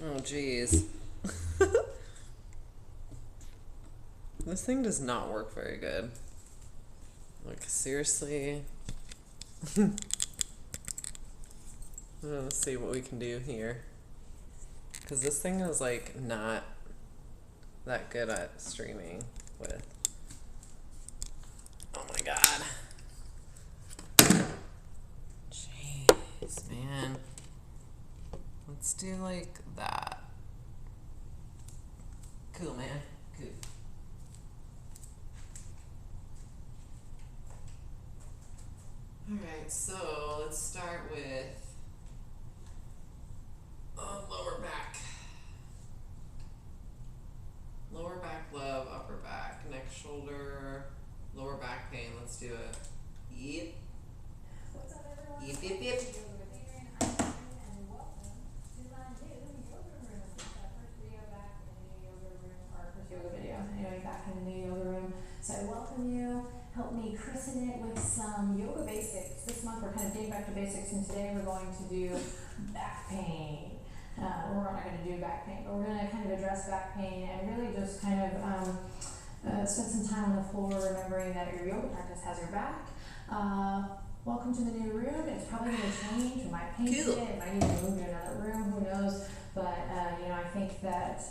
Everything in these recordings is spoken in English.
Oh, jeez. This thing does not work very good. Like, seriously. Let's see what we can do here. Because this thing is, like, not that good at streaming with. Oh my god. Jeez, man. Let's do, like, that. Cool, man. Cool. Alright, so let's start with lower back. Lower back love, upper back, neck, shoulder, lower back pain. Let's do it. Yep. What's up, everyone? Yep, yep, yep. And welcome to my new yoga room. It's our first video back in the new yoga room, or first yoga video, anyway, back in the new yoga room. So I welcome you. Help me christen it with some yoga basics. This month we're kind of getting back to basics, and today we're going to do back pain. We're not going to do back pain, but we're going to kind of address back pain and really just kind of spend some time on the floor, remembering that your yoga practice has your back. Welcome to the new room. It's probably going to change. We might paint Cool. it. It might need to move to another room. Who knows? But I think that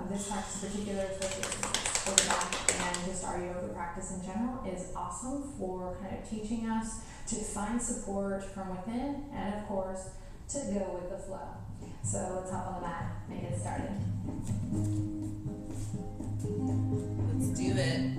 this practice in particular, especially for the back and just our yoga practice in general, is awesome for kind of teaching us to find support from within, and of course to go with the flow. So let's hop on the mat and get started. Let's do it.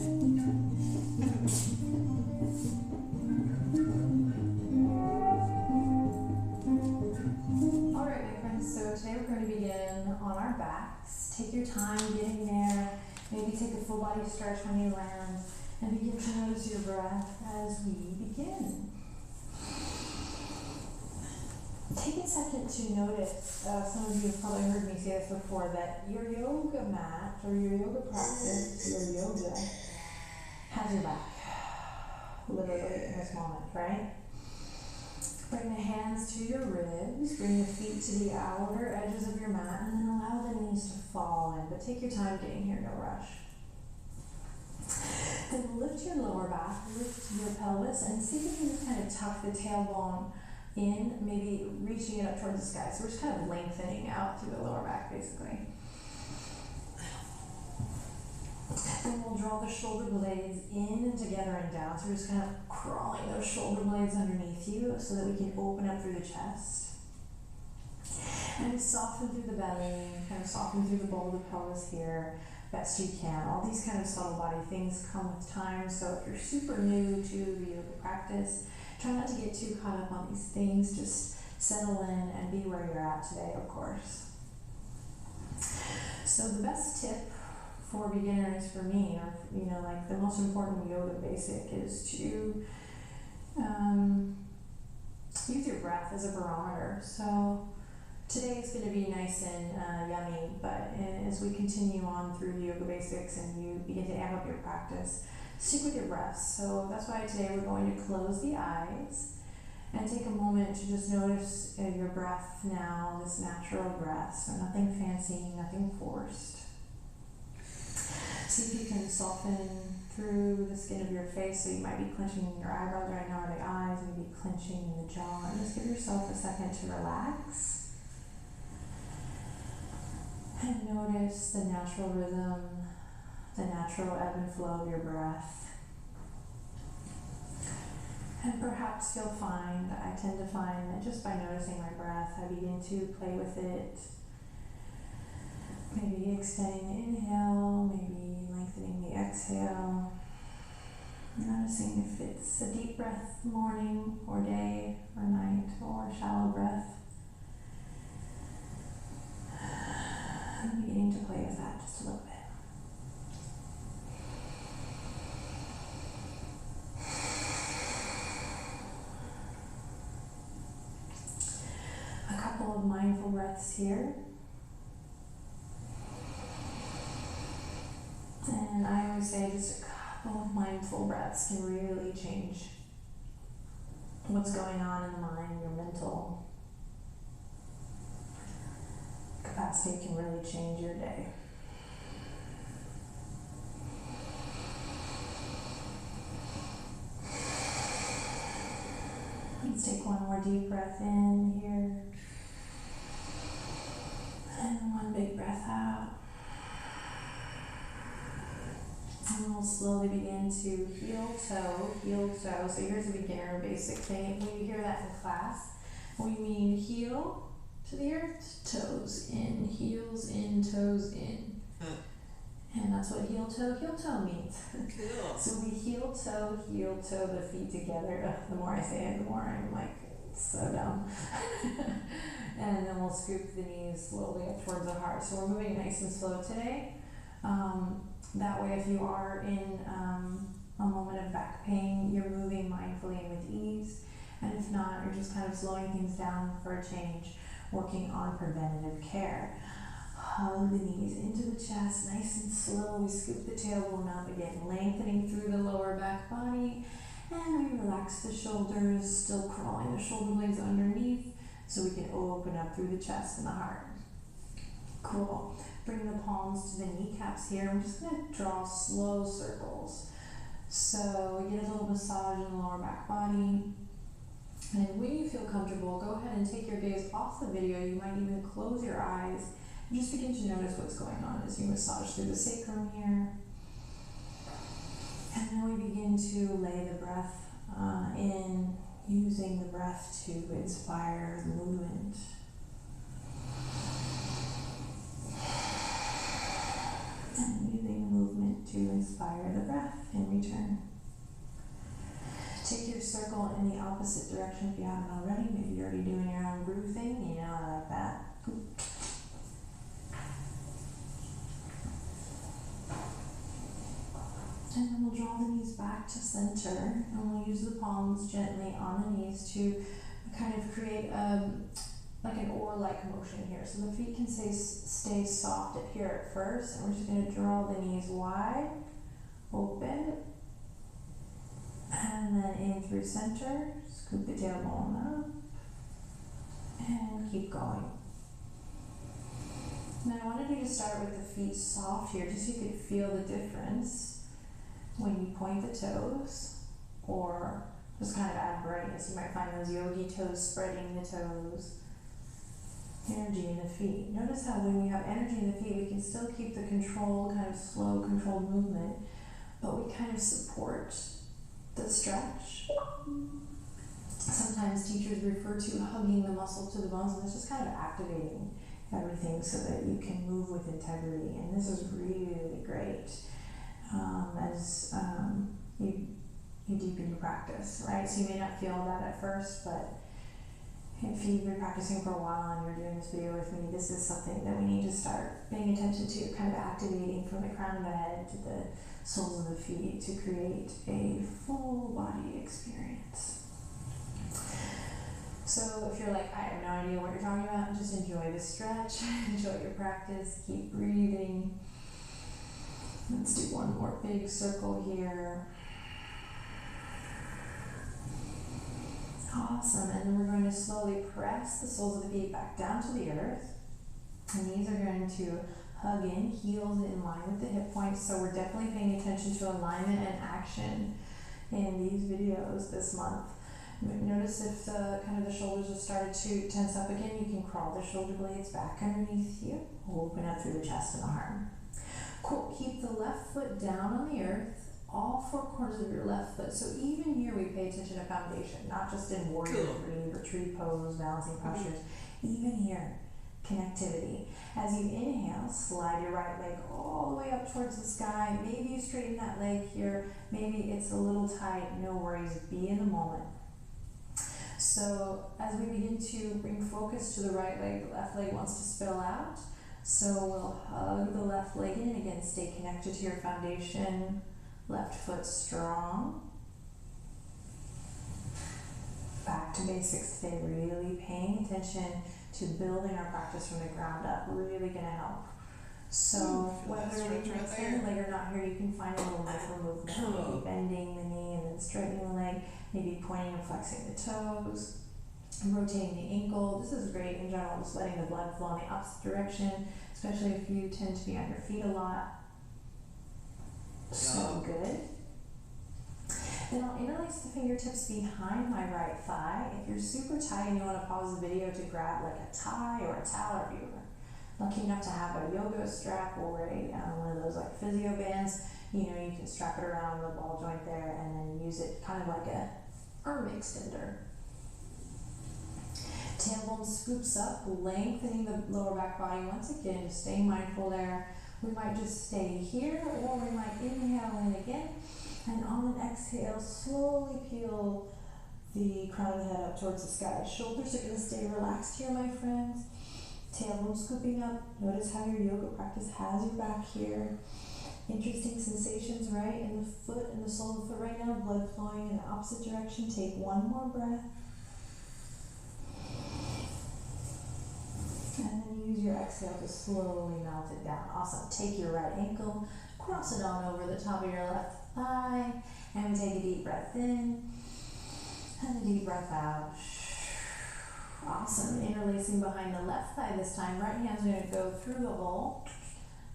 Alright, my friends, so today we're going to begin on our backs. Take your time getting there. Maybe take a full body stretch when you land, and begin to notice your breath as we begin. Take a second to notice, some of you have probably heard me say this before, that your yoga mat or your yoga practice, your yoga, has your back, literally in this moment, right? Bring the hands to your ribs, bring your feet to the outer edges of your mat, and then allow the knees to fall in, but take your time getting here, no rush. Then lift your lower back, lift your pelvis, and see if you can just kind of tuck the tailbone in, maybe reaching it up towards the sky. So we're just kind of lengthening out through the lower back, basically. Then we'll draw the shoulder blades in and together and down. So we're just kind of crawling those shoulder blades underneath you so that we can open up through the chest. And soften through the belly, kind of soften through the bowl of the pelvis here, best you can. All these kind of subtle body things come with time. So if you're super new to the yoga practice, try not to get too caught up on these things. Just settle in and be where you're at today, of course. So the best tip for beginners, for me, or like the most important yoga basic, is to use your breath as a barometer. So today is going to be nice and yummy, but as we continue on through the yoga basics and you begin to amp up your practice, stick with your breath. So that's why today we're going to close the eyes and take a moment to just notice your breath now, this natural breath. So nothing fancy, nothing forced. See if you can soften through the skin of your face. So you might be clenching your eyebrows right now, or the eyes, maybe clenching in the jaw. And just give yourself a second to relax. And notice the natural rhythm, the natural ebb and flow of your breath. And perhaps you'll find, I tend to find that just by noticing my breath, I begin to play with it. Maybe extending the inhale, maybe lengthening the exhale. Noticing if it's a deep breath, morning or day or night, or a shallow breath. I'm beginning to play with that just a little bit. A couple of mindful breaths here. And I always say just a couple of mindful breaths can really change what's going on in the mind, your mental capacity. state can really change your day. Let's take one more deep breath in here. And one big breath out. And we'll slowly begin to heel toe. So here's a beginner basic thing. When you hear that in class, we mean heel to the earth, toes in, heels in, toes in. And that's what heel toe means. Cool. So we heel toe, the feet together. Ugh, the more I say it, the more I'm like, so dumb. And then we'll scoop the knees slowly up towards the heart. So we're moving nice and slow today. That way, if you are in a moment of back pain, you're moving mindfully and with ease. And if not, you're just kind of slowing things down for a change, working on preventative care. Hug the knees into the chest, nice and slow. We scoop the tailbone up again, lengthening through the lower back body. And we relax the shoulders, still crawling the shoulder blades underneath so we can open up through the chest and the heart. Cool. Bring the palms to the kneecaps here. I'm just going to draw slow circles. So we get a little massage in the lower back body. And when you feel comfortable, go ahead and take your gaze off the video. You might even close your eyes and just begin to notice what's going on as you massage through the sacrum here. And then we begin to lay the breath in, using the breath to inspire the movement. And using the movement to inspire the breath in return. Take your circle in the opposite direction if you haven't already. Maybe you're already doing your own breathing. You know, I like that. And then we'll draw the knees back to center, and we'll use the palms gently on the knees to kind of create like an oar-like motion here. So the feet can stay soft here at first, and we're just going to draw the knees wide, open, and then in through center, scoop the tailbone up, and keep going. Now I wanted you to start with the feet soft here, just so you could feel the difference when you point the toes, or just kind of add brightness. You might find those yogi toes spreading the toes. Energy in the feet. Notice how when we have energy in the feet, we can still keep the controlled, kind of slow, controlled movement, but we kind of support the stretch. Sometimes teachers refer to hugging the muscle to the bones, and it's just kind of activating everything so that you can move with integrity. And this is really great as you deepen your practice, right? So you may not feel that at first, but if you've been practicing for a while and you're doing this video with me, this is something that we need to start paying attention to, kind of activating from the crown of the head to the soles of the feet to create a full body experience. So if you're like, I have no idea what you're talking about, just enjoy the stretch, enjoy your practice, keep breathing. Let's do one more big circle here. Awesome, and then we're going to slowly press the soles of the feet back down to the earth. And these are going to hug in, heels in line with the hip points, so we're definitely paying attention to alignment and action in these videos this month. Notice if the the shoulders have started to tense up again, you can crawl the shoulder blades back underneath you. Open up through the chest and the heart. Cool, keep the left foot down on the earth, all four corners of your left foot. So even here we pay attention to foundation, not just in warrior three or tree pose, balancing postures. Even here, connectivity. As you inhale, slide your right leg all the way up towards the sky. Maybe you straighten that leg here. Maybe it's a little tight, no worries, be in the moment. So as we begin to bring focus to the right leg, the left leg wants to spill out. So we'll hug the left leg in. Again, stay connected to your foundation. Left foot strong. Back to basics today, really paying attention to building our practice from the ground up, really gonna help. So whether you're extending the leg or not here, you can find a little micro movement, maybe bending the knee and then straightening the leg, maybe pointing and flexing the toes. rotating the ankle. This is great in general, just letting the blood flow in the opposite direction, especially if you tend to be on your feet a lot. So good. Then I'll interlace the fingertips behind my right thigh. If you're super tight and you want to pause the video to grab like a tie or a towel, or if you were lucky enough to have a yoga strap or one of those like physio bands, you can strap it around the ball joint there and then use it kind of like a arm extender. Tailbone scoops up, lengthening the lower back body once again, just staying mindful there. We might just stay here, or we might inhale in again, and on an exhale, slowly peel the crown of the head up towards the sky. Shoulders are going to stay relaxed here, my friends. Tailbone scooping up. Notice how your yoga practice has your back here. Interesting sensations right in the foot and the sole of the foot right now, blood flowing in the opposite direction. Take one more breath. And then use your exhale to slowly melt it down. Awesome. Take your right ankle, cross it on over the top of your left thigh, and we take a deep breath in, and a deep breath out. Awesome. Interlacing behind the left thigh this time. Right hand's going to go through the hole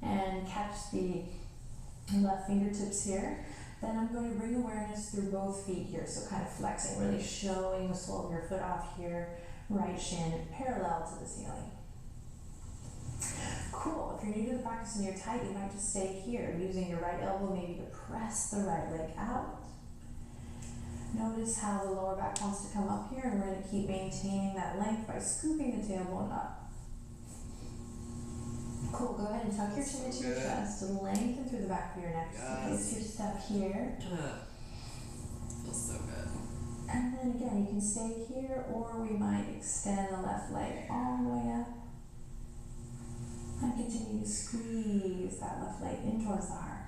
and catch the left fingertips here. Then I'm going to bring awareness through both feet here, so kind of flexing, really showing the sole of your foot off here, right shin parallel to the ceiling. Cool. If you're new to the practice and you're tight, you might just stay here, using your right elbow maybe to press the right leg out. Notice how the lower back wants to come up here, and we're going to keep maintaining that length by scooping the tailbone up. Cool. Go ahead and tuck your chin into your chest and lengthen through the back of your neck. Place your step here. Feels so good. And then again, you can stay here, or we might extend the left leg all the way up. And continue to squeeze that left leg in towards the heart.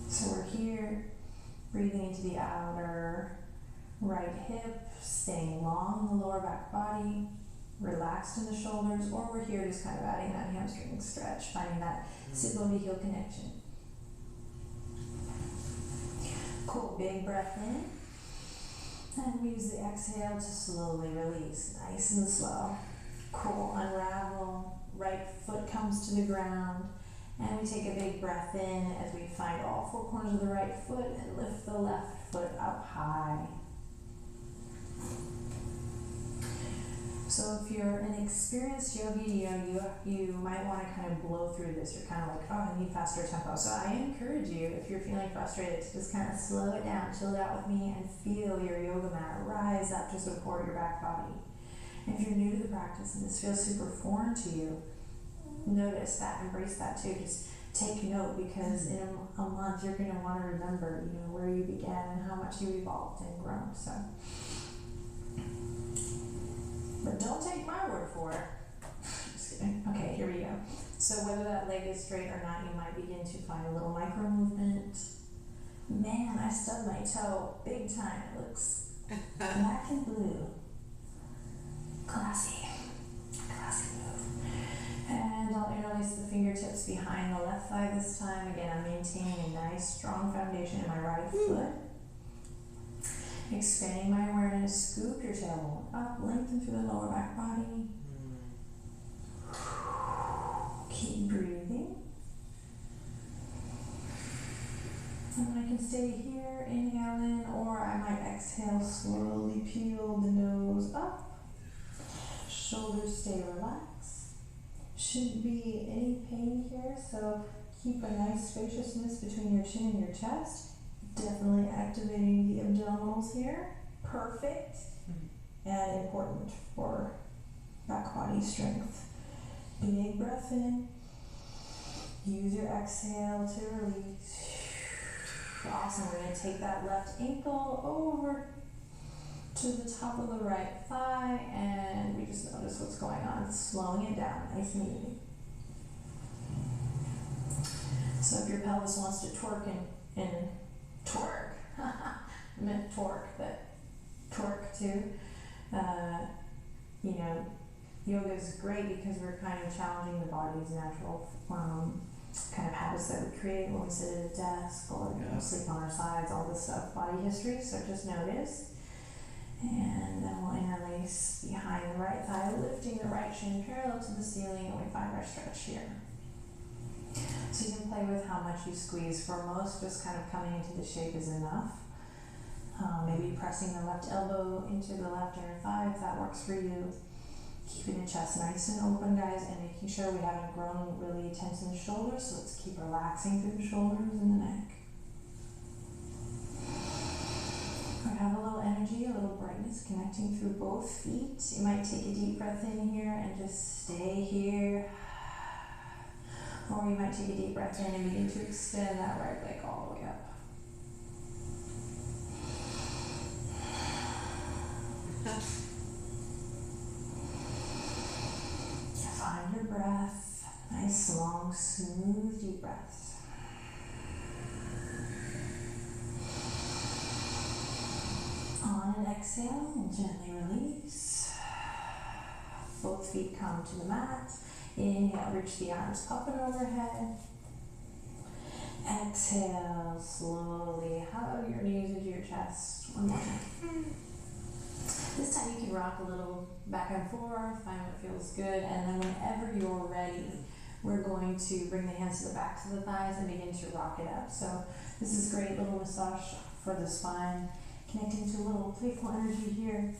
So we're here, breathing into the outer right hip, staying long in the lower back body, relaxed in the shoulders, or we're here just kind of adding that hamstring stretch, finding that sit bone to heel connection. Cool, big breath in. And we use the exhale to slowly release, nice and slow. Cool, unravel, right foot comes to the ground, and we take a big breath in as we find all four corners of the right foot and lift the left foot up high. So if you're an experienced yogi, you might want to kind of blow through this. You're kind of like, oh, I need faster tempo. So I encourage you, if you're feeling frustrated, to just kind of slow it down, chill it out with me, and feel your yoga mat rise up to support your back body. If you're new to the practice and this feels super foreign to you, notice that, embrace that too. Just take note, because in a month you're going to want to remember, where you began and how much you evolved and grown. So, but don't take my word for it. Just kidding. Okay, here we go. So whether that leg is straight or not, you might begin to find a little micro movement. Man, I stubbed my toe big time. It looks black and blue. Classy move. And I'll interlace the fingertips behind the left thigh this time. Again, I'm maintaining a nice, strong foundation in my right foot. Expanding my awareness, scoop your tailbone up, lengthen through the lower back body. Keep breathing. And I can stay here, inhale in, or I might exhale, slowly peel the nose up. Shoulders stay relaxed. Shouldn't be any pain here, so keep a nice spaciousness between your chin and your chest. Definitely activating the abdominals here. Perfect. And important for back body strength. Big breath in. Use your exhale to release. Awesome. We're going to take that left ankle over to the top of the right thigh, and we just notice what's going on, slowing it down, nice and easy. So if your pelvis wants to twerk and twerk, I meant torque, but twerk too. Yoga is great because we're kind of challenging the body's natural kind of habits that we create when we sit at a desk or sleep on our sides, all this stuff, body history. So just notice. And then we'll interlace behind the right thigh, lifting the right shin parallel to the ceiling, and we find our stretch here. So you can play with how much you squeeze. For most, just kind of coming into the shape is enough. Maybe pressing the left elbow into the left inner thigh if that works for you. Keeping the chest nice and open, guys, and making sure we haven't grown really tense in the shoulders, so let's keep relaxing through the shoulders and the neck. We have a little energy, a little brightness connecting through both feet. You might take a deep breath in here and just stay here. Or you might take a deep breath in and begin to extend that right leg all the way up. Find your breath. Nice, long, smooth, deep breaths. On an exhale, we'll gently release. Both feet come to the mat. Inhale, reach the arms up and overhead. Exhale, slowly hug your knees into your chest. One more time. This time you can rock a little back and forth, find what feels good, and then whenever you're ready, we're going to bring the hands to the backs of the thighs and begin to rock it up. So this is great little massage for the spine, connecting to a little playful energy here.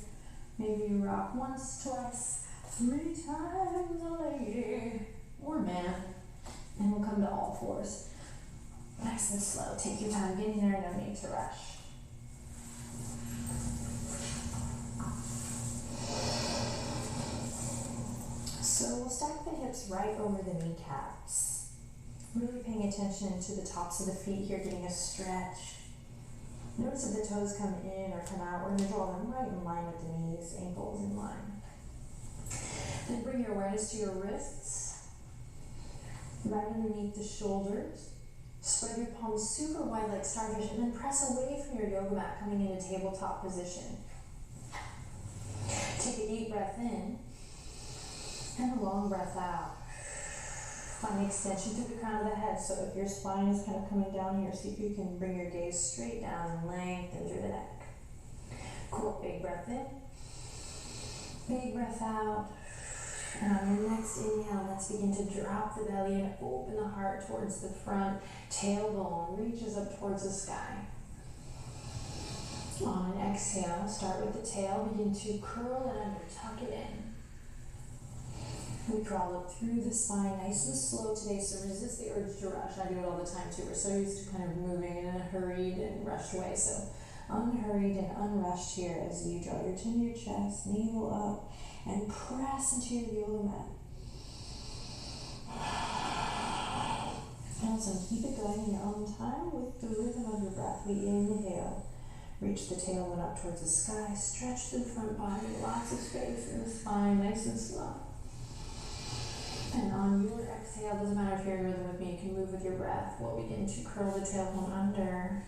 Maybe you rock once, twice, 3 times, lady or man, and we'll come to all fours. Nice and slow. Take your time getting there, no need to rush. So we'll stack the hips right over the kneecaps. Really paying attention to the tops of the feet here, getting a stretch. Notice if the toes come in or come out. We're going to draw them right in line with the knees, ankles in line. Then bring your awareness to your wrists, right underneath the shoulders. Spread your palms super wide like starfish, and then press away from your yoga mat, coming into tabletop position. Take a deep breath in, and a long breath out. Find extension through the crown of the head. So if your spine is kind of coming down here, see if you can bring your gaze straight down and lengthen through the neck. Cool, big breath in. Big breath out. And on your next inhale, let's begin to drop the belly and open the heart towards the front. Tailbone reaches up towards the sky. On an exhale, start with the tail. Begin to curl it under, tuck it in. We crawl up through the spine, nice and slow today, so resist the urge to rush. I do it all the time too. We're so used to kind of moving in a hurried and rushed way. So unhurried and unrushed here as you draw your chin to your chest, navel up, and press into your yoga mat. Awesome. Keep it going in your own time with the rhythm of your breath. We inhale. Reach the tailbone up towards the sky. Stretch the front body. Lots of space in the spine. Nice and slow. And on your exhale, doesn't matter if you're in rhythm with me, you can move with your breath. We'll begin to curl the tailbone under,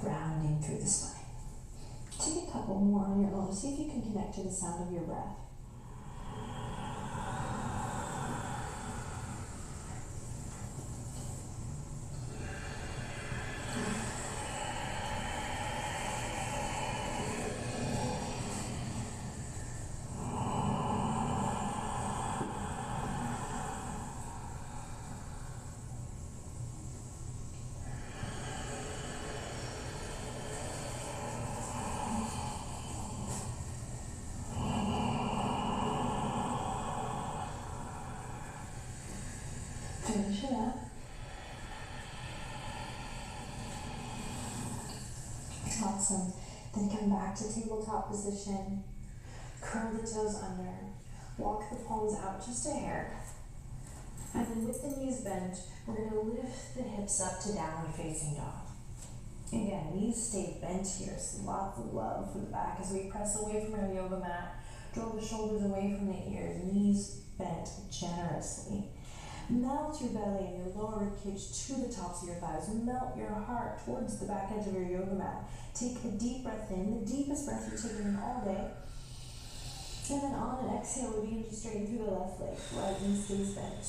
rounding through the spine. Take a couple more on your own. See if you can connect to the sound of your breath. Finish it up. Awesome. Then come back to tabletop position. Curl the toes under. Walk the palms out just a hair. And then with the knees bent, we're going to lift the hips up to downward facing dog. Again, knees stay bent here, so lots of love for the back as we press away from our yoga mat. Draw the shoulders away from the ears, knees bent generously. Melt your belly and your lower ribcage to the tops of your thighs. Melt your heart towards the back edge of your yoga mat. Take a deep breath in, the deepest breath you've taken in all day. And then on an exhale, we begin to straighten through the left leg. Right knee stays bent.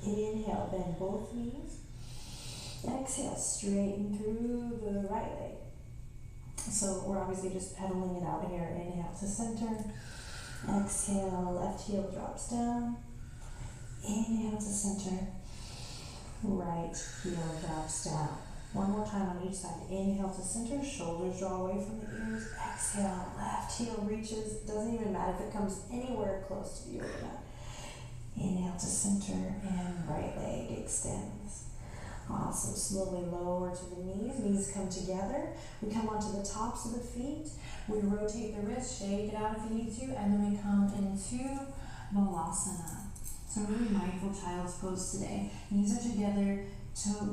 Inhale, bend both knees. Exhale, straighten through the right leg. So we're obviously just pedaling it out here. Inhale to center. Exhale, left heel drops down. Inhale to center. Right heel drops down. One more time on each side. Inhale to center, shoulders draw away from the ears. Exhale, left heel reaches. Doesn't even matter if it comes anywhere close to the yoga mat. Inhale to center and right leg extends. Awesome. Slowly lower to the knees. Knees come together. We come onto the tops of the feet. We rotate the wrist, shake it out if you need to, and then we come into Balasana. So really mindful child's pose today. Knees are together,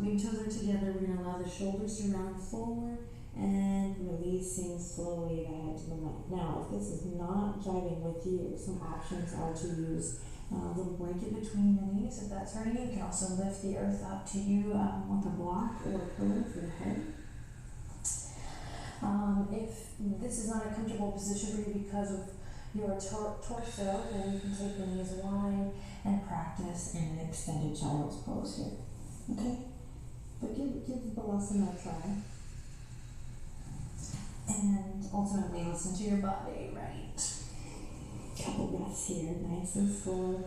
big toes are together. We're going to allow the shoulders to round forward and releasing slowly the head to the mat. Now, if this is not jiving with you, some options are to use a little blanket between the knees if that's hurting you. You can also lift the earth up to you with a block or a pillow for the head. If this is not a comfortable position for you because of your torso, then you can take the knees wide and practice in an extended child's pose here. Okay? But give Balasana a try. And ultimately listen to your body, right? Couple breaths here, nice and slow.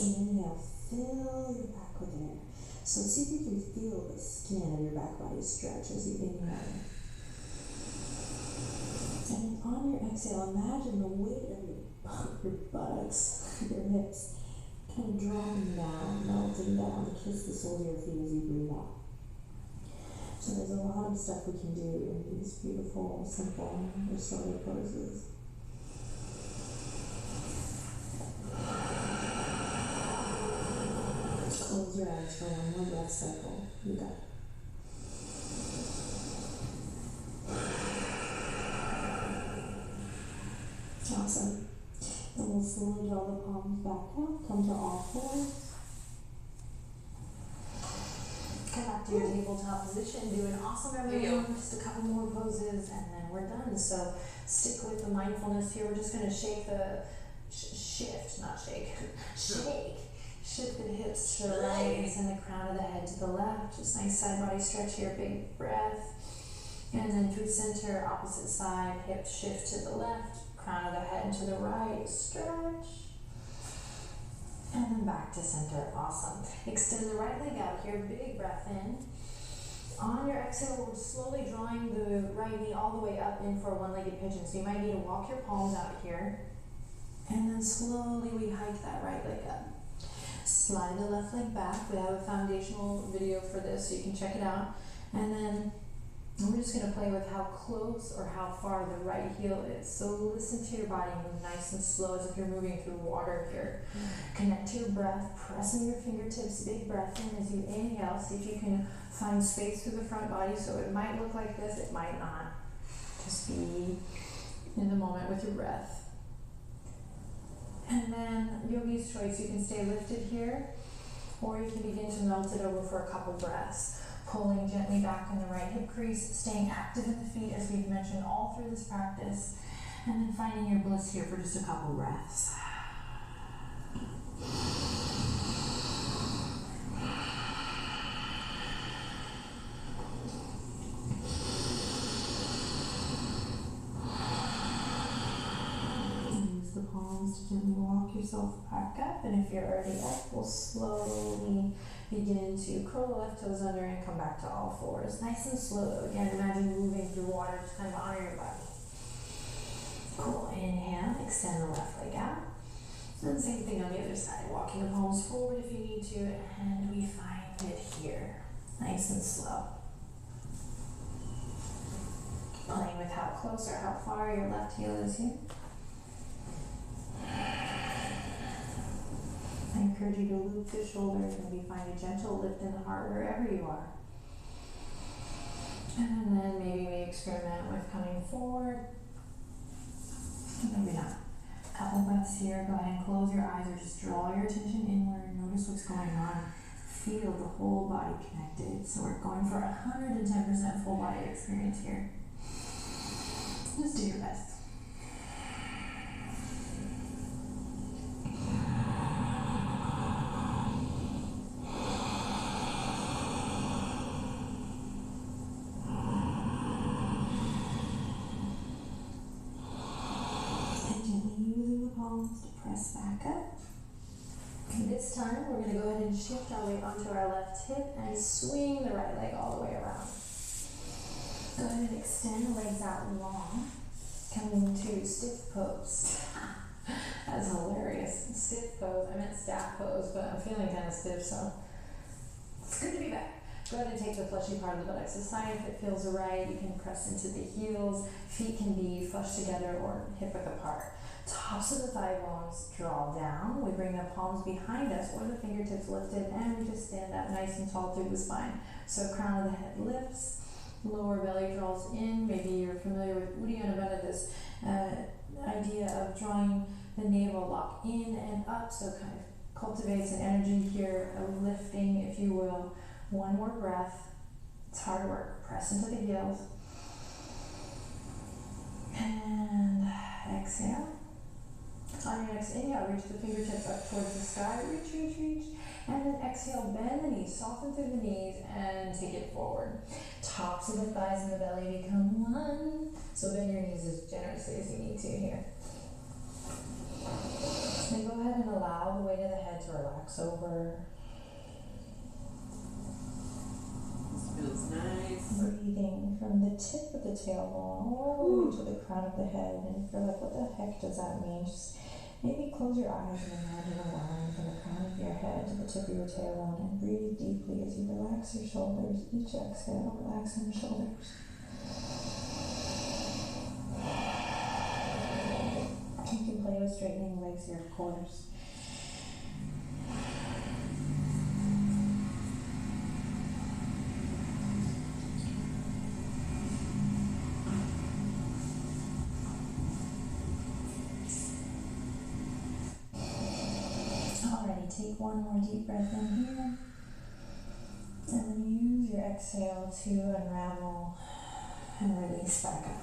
Inhale, fill your back with air. So see if you can feel the skin of your back body stretch as you inhale. And then on your exhale, imagine the weight of your buttocks, your hips, kind of dropping down, melting down to kiss the soles of your feet as you breathe out. So there's a lot of stuff we can do in these beautiful, simple, restorative poses. Close your eyes for one more breath cycle. You got it. Awesome. Then we'll slowly draw the palms back up, come to all fours. Come back to your tabletop position, do an awesome everyone, just a couple more poses, and then we're done. So stick with the mindfulness here. We're just going to shake the, shift the hips to the right and send the crown of the head to the left. Just nice side body stretch here, big breath. And then through center, opposite side, hips shift to the left, crown of the head to the right, stretch. And then back to center, awesome. Extend the right leg out here, big breath in. On your exhale, we're slowly drawing the right knee all the way up in for a one-legged pigeon. So you might need to walk your palms out here. And then slowly we hike that right leg up. Slide the left leg back. We have a foundational video for this, so you can check it out. And then we're just going to play with how close or how far the right heel is. So listen to your body, move nice and slow as if you're moving through water here. Connect to your breath, press in your fingertips, big breath in as you inhale. See if you can find space through the front body. So it might look like this, it might not. Just be in the moment with your breath. And then yogi's choice, you can stay lifted here, or you can begin to melt it over for a couple breaths. Pulling gently back in the right hip crease, staying active in the feet as we've mentioned all through this practice, and then finding your bliss here for just a couple breaths. And use the palms to gently walk yourself back up, and if you're already up, we'll slowly begin to curl the left toes under and come back to all fours. Nice and slow. Again, imagine moving through water to kind of honor your body. Cool. Inhale, extend the left leg out. And same thing on the other side. Walking the palms forward if you need to, and we find it here. Nice and slow. Playing with how close or how far your left heel is here. I encourage you to loop the shoulders, maybe find a gentle lift in the heart wherever you are. And then maybe we experiment with coming forward. Maybe not. A couple breaths here. Go ahead and close your eyes or just draw your attention inward. Notice what's going on. Feel the whole body connected. So we're going for 110% full body experience here. Just do your best. palms to press back up. And this time we're going to go ahead and shift our weight onto our left hip and swing the right leg all the way around. Go ahead and extend the legs out long. Coming into stiff pose. That's hilarious. Stiff pose. I meant staff pose, but I'm feeling kind of stiff, so it's good to be back. Go ahead and take the fleshy part of the buttocks aside. If it feels right, you can press into the heels. Feet can be flush together or hip width apart. Tops of the thigh bones draw down. We bring the palms behind us or the fingertips lifted, and we just stand up nice and tall through the spine. So crown of the head lifts, lower belly draws in. Maybe you're familiar with Uddiyana Bandha, this idea of drawing the navel lock in and up, so kind of cultivates an energy here, a lifting, if you will. One more breath. It's hard work. Press into the heels. And exhale. On your next inhale, reach the fingertips up towards the sky. Reach, reach, reach. And then exhale, bend the knees, soften through the knees, and take it forward. Tops of the thighs and the belly become one. So bend your knees as generously as you need to here. Then go ahead and allow the weight of the head to relax over. Feels nice. Breathing from the tip of the tailbone all the way to the crown of the head, and you're like, what the heck does that mean? Just maybe close your eyes and imagine a line from the crown of your head to the tip of your tailbone, and breathe deeply as you relax your shoulders. Each exhale, relaxing the shoulders. You can play with straightening legs here, of course. Take one more deep breath in here, and then use your exhale to unravel and release back up.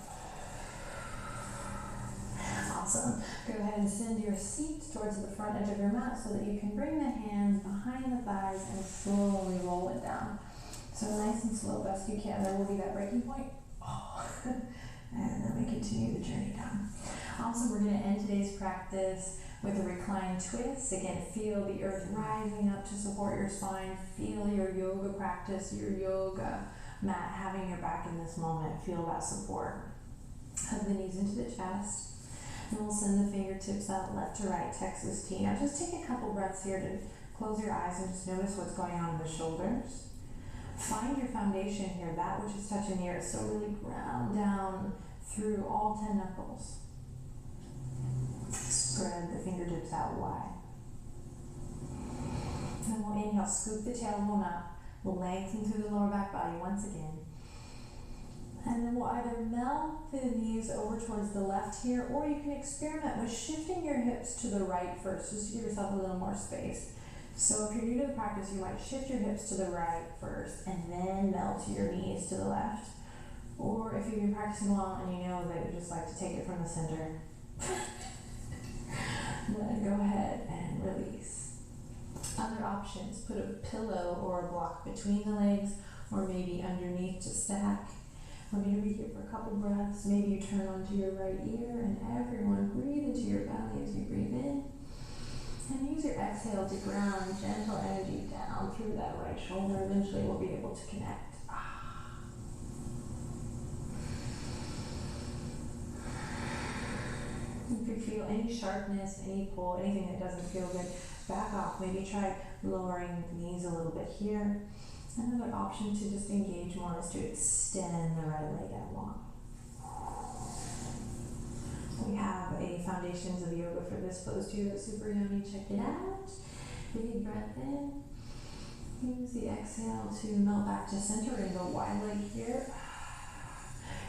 Awesome. Go ahead and send your seat towards the front edge of your mat so that you can bring the hands behind the thighs and slowly roll it down. So nice and slow, best you can. There will be that breaking point. And then we continue the journey down. Awesome. We're going to end today's practice with a reclined twist. Again, feel the earth rising up to support your spine. Feel your yoga practice, your yoga mat having your back in this moment. Feel that support. Hug the knees into the chest. And we'll send the fingertips out left to right, Texas T. Now just take a couple breaths here to close your eyes and just notice what's going on in the shoulders. Find your foundation here, that which is touching the earth. So really ground down through all 10 knuckles. Spread the fingertips out wide. Then we'll inhale, scoop the tailbone up. We'll lengthen through the lower back body once again. And then we'll either melt the knees over towards the left here, or you can experiment with shifting your hips to the right first, just to give yourself a little more space. So if you're new to the practice, you might shift your hips to the right first, and then melt your knees to the left. Or if you've been practicing long and you know that you just like to take it from the center, then go ahead and release. Other options, put a pillow or a block between the legs, or maybe underneath to stack. We're going to be here for a couple breaths. Maybe you turn onto your right ear, and everyone breathe into your belly as you breathe in. And use your exhale to ground gentle energy down through that right shoulder. Eventually we'll be able to connect. If you feel any sharpness, any pull, anything that doesn't feel good, back off. Maybe try lowering the knees a little bit here. Another option to just engage more is to extend the right leg out long. We have a Foundations of Yoga for this pose too that's super yummy. Check it out. Big breath in. Use the exhale to melt back to center and go wide leg here.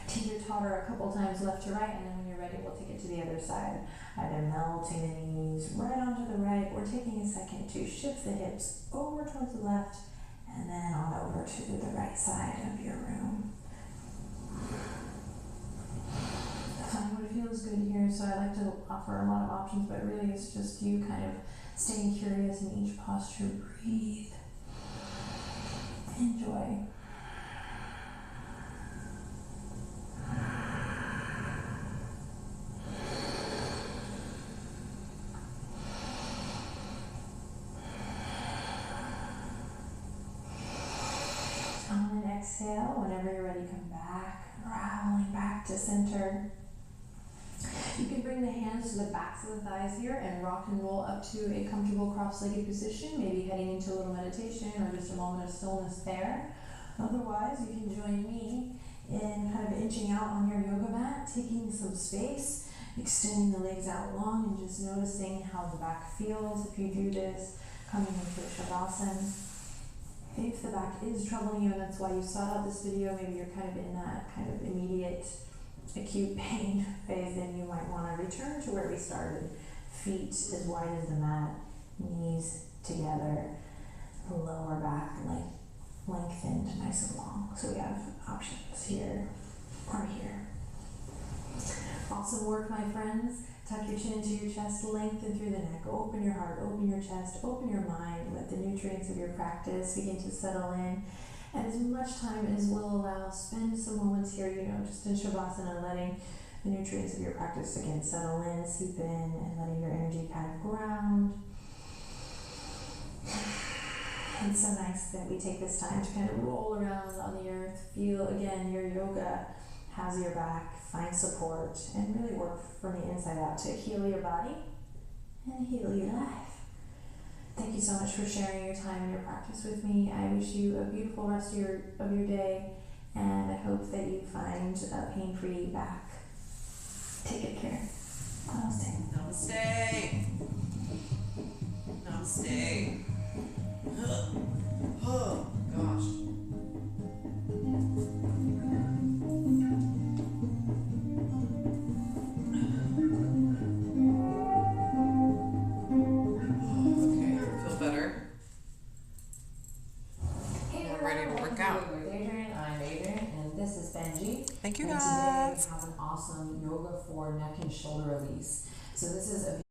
Teeter-totter a couple times left to right, and then when you're ready, we'll take it to the other side. Either melting the knees right onto the right, or taking a second to shift the hips over towards the left, and then on over to the right side of your room. Find what feels good here. So I like to offer a lot of options, but really it's just you kind of staying curious in each posture. Breathe. Enjoy. exhale, whenever you're ready, come back, unraveling back to center. You can bring the hands to the backs of the thighs here and rock and roll up to a comfortable cross-legged position, maybe heading into a little meditation or just a moment of stillness there. Otherwise, you can join me in kind of inching out on your yoga mat, taking some space, extending the legs out long and just noticing how the back feels if you do this, coming into a Shavasana. If the back is troubling you and that's why you sought out this video, maybe you're kind of in that kind of immediate acute pain phase, then you might want to return to where we started. Feet as wide as the mat, knees together, lower back lengthened nice and long. So we have options here or here. Awesome work, my friends. Tuck your chin into your chest, lengthen through the neck, open your heart, open your chest, open your mind. Let the nutrients of your practice begin to settle in. And as much time as will allow, spend some moments here, just in Shavasana, letting the nutrients of your practice again settle in, seep in, and letting your energy kind of ground. It's so nice that we take this time to kind of roll around on the earth, feel again your yoga has your back, find support, and really work from the inside out to heal your body and heal your life. Thank you so much for sharing your time and your practice with me. I wish you a beautiful rest of your day, and I hope that you find a pain-free back. Take good care. Namaste. Namaste. Namaste. Oh, gosh. Okay, feel better. Hey, We're ready to work out. With Adrian. I'm Adrian, and this is Benji. Thank you, and guys. today we have an awesome yoga for neck and shoulder release. So this is a